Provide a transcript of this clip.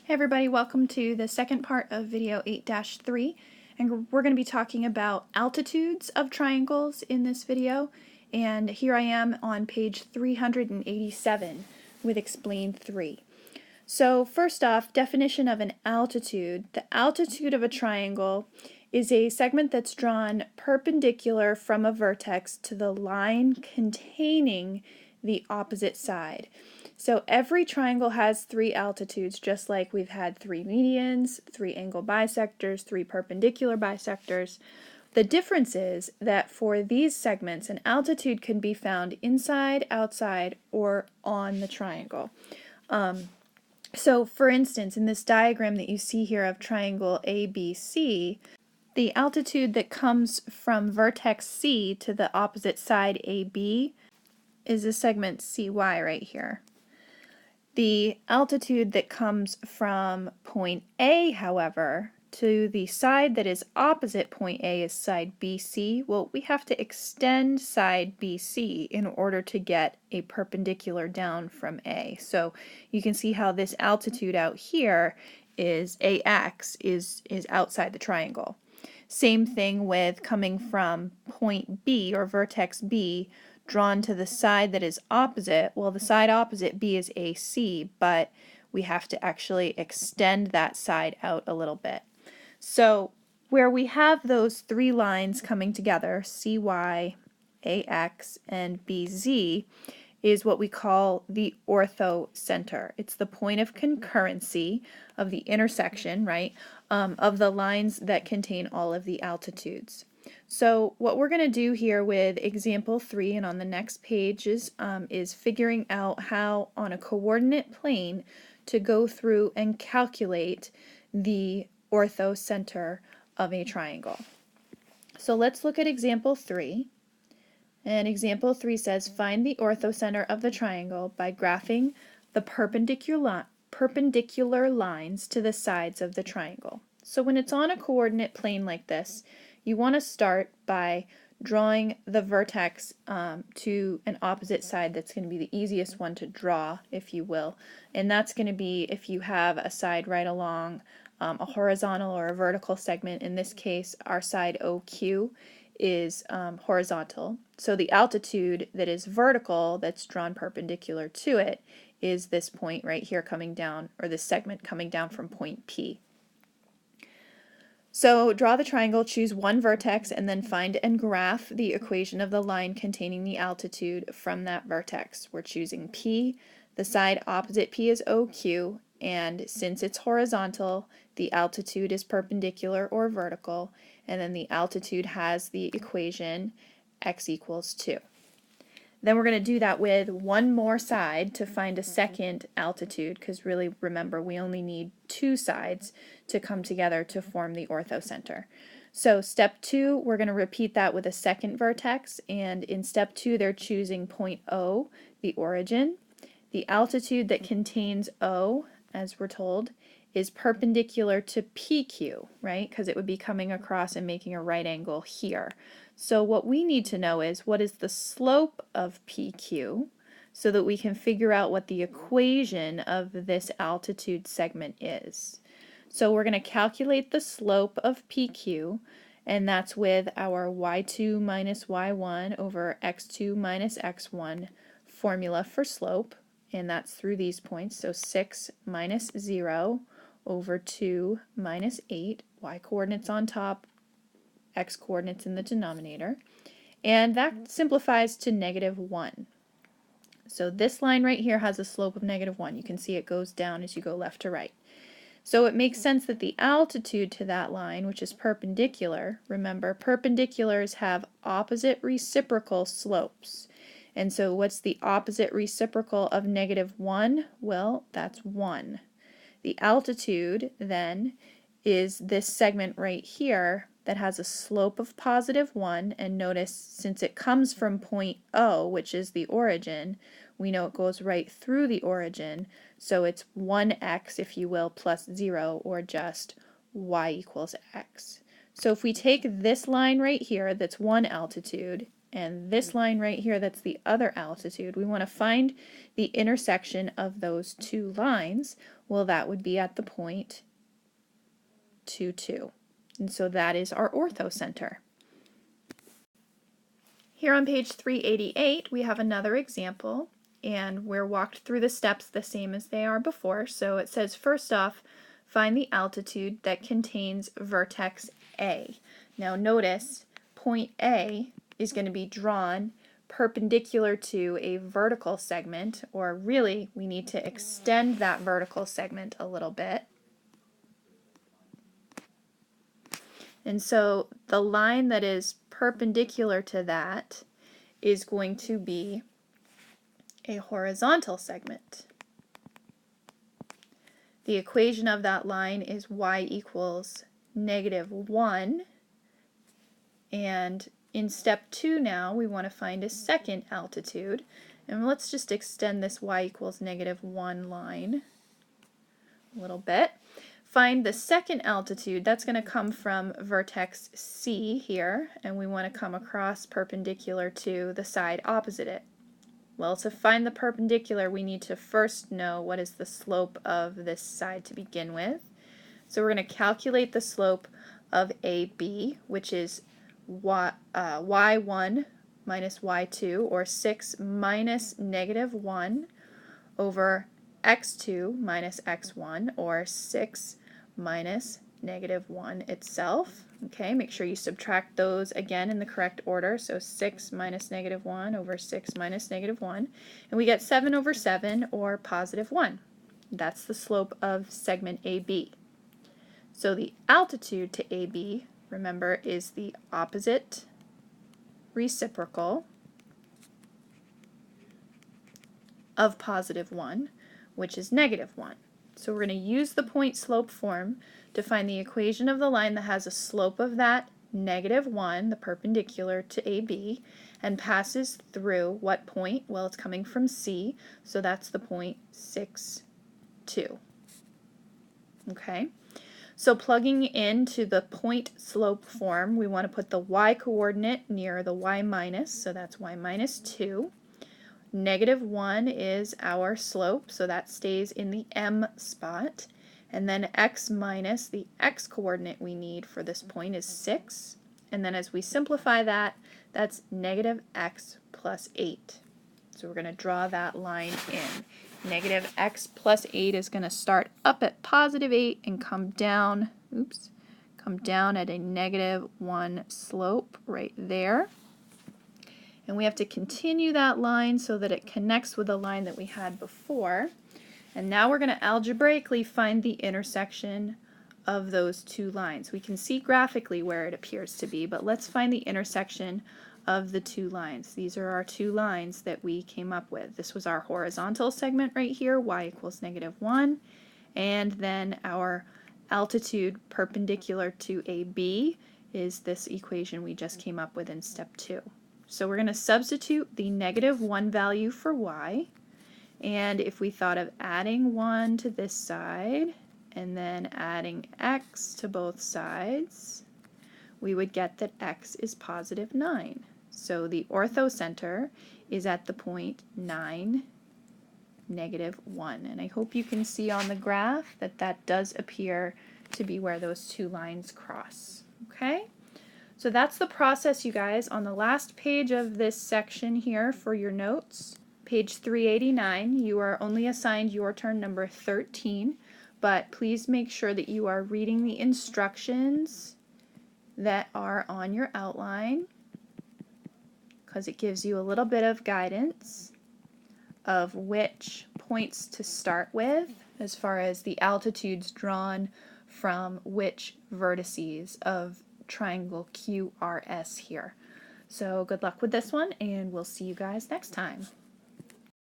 Hey everybody, welcome to the second part of video 8-3, and we're going to be talking about altitudes of triangles in this video, and here I am on page 387 with Explain 3. So first off, definition of an altitude. The altitude of a triangle is a segment that's drawn perpendicular from a vertex to the line containing the opposite side. So every triangle has three altitudes, just like we've had three medians, three angle bisectors, three perpendicular bisectors. The difference is that for these segments, an altitude can be found inside, outside, or on the triangle. So for instance, in this diagram that you see here of triangle ABC, the altitude that comes from vertex C to the opposite side AB is the segment CY right here. The altitude that comes from point A, however, to the side that is opposite point A is side BC. Well, we have to extend side BC in order to get a perpendicular down from A. So you can see how this altitude out here is AX is outside the triangle. Same thing with coming from point B or vertex B drawn to the side that is opposite. Well, the side opposite B is AC, but we have to actually extend that side out a little bit. So where we have those three lines coming together, CY, AX, and BZ, is what we call the orthocenter. It's the point of concurrency of the intersection, right, of the lines that contain all of the altitudes. So what we're going to do here with example 3 and on the next page is figuring out how on a coordinate plane to go through and calculate the orthocenter of a triangle. So let's look at example 3. And example 3 says find the orthocenter of the triangle by graphing the perpendicular lines to the sides of the triangle. So when it's on a coordinate plane like this, you want to start by drawing the vertex to an opposite side. That's going to be the easiest one to draw, if you will. And that's going to be if you have a side right along a horizontal or a vertical segment. In this case, our side OQ is horizontal. So the altitude that is vertical, that's drawn perpendicular to it, is this point right here coming down, or this segment coming down from point P. So draw the triangle, choose one vertex, and then find and graph the equation of the line containing the altitude from that vertex. We're choosing P. The side opposite P is OQ, and since it's horizontal, the altitude is perpendicular or vertical, and then the altitude has the equation x equals 2. Then we're going to do that with one more side to find a second altitude, because really, remember, we only need two sides to come together to form the orthocenter. So step 2, we're going to repeat that with a second vertex, and in step 2 they're choosing point O, the origin. The altitude that contains O, as we're told, is perpendicular to PQ, right? Because it would be coming across and making a right angle here. So what we need to know is what is the slope of PQ so that we can figure out what the equation of this altitude segment is. So we're going to calculate the slope of PQ, and that's with our y2 minus y1 over x2 minus x1 formula for slope, and that's through these points. So 6 minus 0 over 2 minus 8, y coordinates on top, x coordinates in the denominator, and that simplifies to -1. So this line right here has a slope of -1. You can see it goes down as you go left to right. So it makes sense that the altitude to that line, which is perpendicular, remember perpendiculars have opposite reciprocal slopes. And so what's the opposite reciprocal of -1? Well, that's 1. The altitude then is this segment right here that has a slope of +1, and notice since it comes from point O, which is the origin, we know it goes right through the origin, so it's 1x, if you will, plus 0, or just y equals x. So if we take this line right here that's one altitude and this line right here, that's the other altitude. We want to find the intersection of those two lines. Well, that would be at the point 2, 2. And so that is our orthocenter. Here on page 388, we have another example, and we're walked through the steps the same as they are before. So it says, first off, find the altitude that contains vertex A. Now notice, point A is going to be drawn perpendicular to a vertical segment, or really, we need to extend that vertical segment a little bit. And so the line that is perpendicular to that is going to be a horizontal segment. The equation of that line is y equals -1. And in step 2 now, we want to find a second altitude. And let's just extend this y equals -1 line a little bit. Find the second altitude. That's going to come from vertex C here, and we want to come across perpendicular to the side opposite it. Well, to find the perpendicular, we need to first know what is the slope of this side to begin with. So we're going to calculate the slope of AB, which is y1 minus y2, or 6 minus -1 over x2 minus x1, or 6 minus -1 itself. Okay, make sure you subtract those again in the correct order. So 6 minus -1 over 6 minus -1, and we get 7 over 7, or +1. That's the slope of segment AB. So the altitude to AB, remember, is the opposite reciprocal of +1, which is -1. So we're going to use the point slope form to find the equation of the line that has a slope of that -1, the perpendicular to AB, and passes through what point? Well, it's coming from C, so that's the point 6, 2. Okay, so plugging into the point slope form, we want to put the y-coordinate near the y minus, so that's y minus 2. -1 is our slope, so that stays in the M spot. And then x minus, the x-coordinate we need for this point is 6. And then as we simplify that, that's -x plus 8. So we're going to draw that line in. -x plus 8 is going to start up at +8 and come down, come down at a -1 slope right there. And we have to continue that line so that it connects with the line that we had before. And now we're going to algebraically find the intersection of those two lines. We can see graphically where it appears to be, but let's find the intersection of the two lines. These are our two lines that we came up with. This was our horizontal segment right here, y equals -1, and then our altitude perpendicular to AB is this equation we just came up with in step 2. So we're going to substitute the -1 value for y, and if we thought of adding 1 to this side and then adding x to both sides, we would get that x is +9. So the orthocenter is at the point 9, -1. And I hope you can see on the graph that that does appear to be where those two lines cross. Okay? So that's the process, you guys. On the last page of this section here for your notes, page 389, you are only assigned your turn number 13, but please make sure that you are reading the instructions that are on your outline, because it gives you a little bit of guidance of which points to start with as far as the altitudes drawn from which vertices of triangle QRS here. So good luck with this one, and we'll see you guys next time.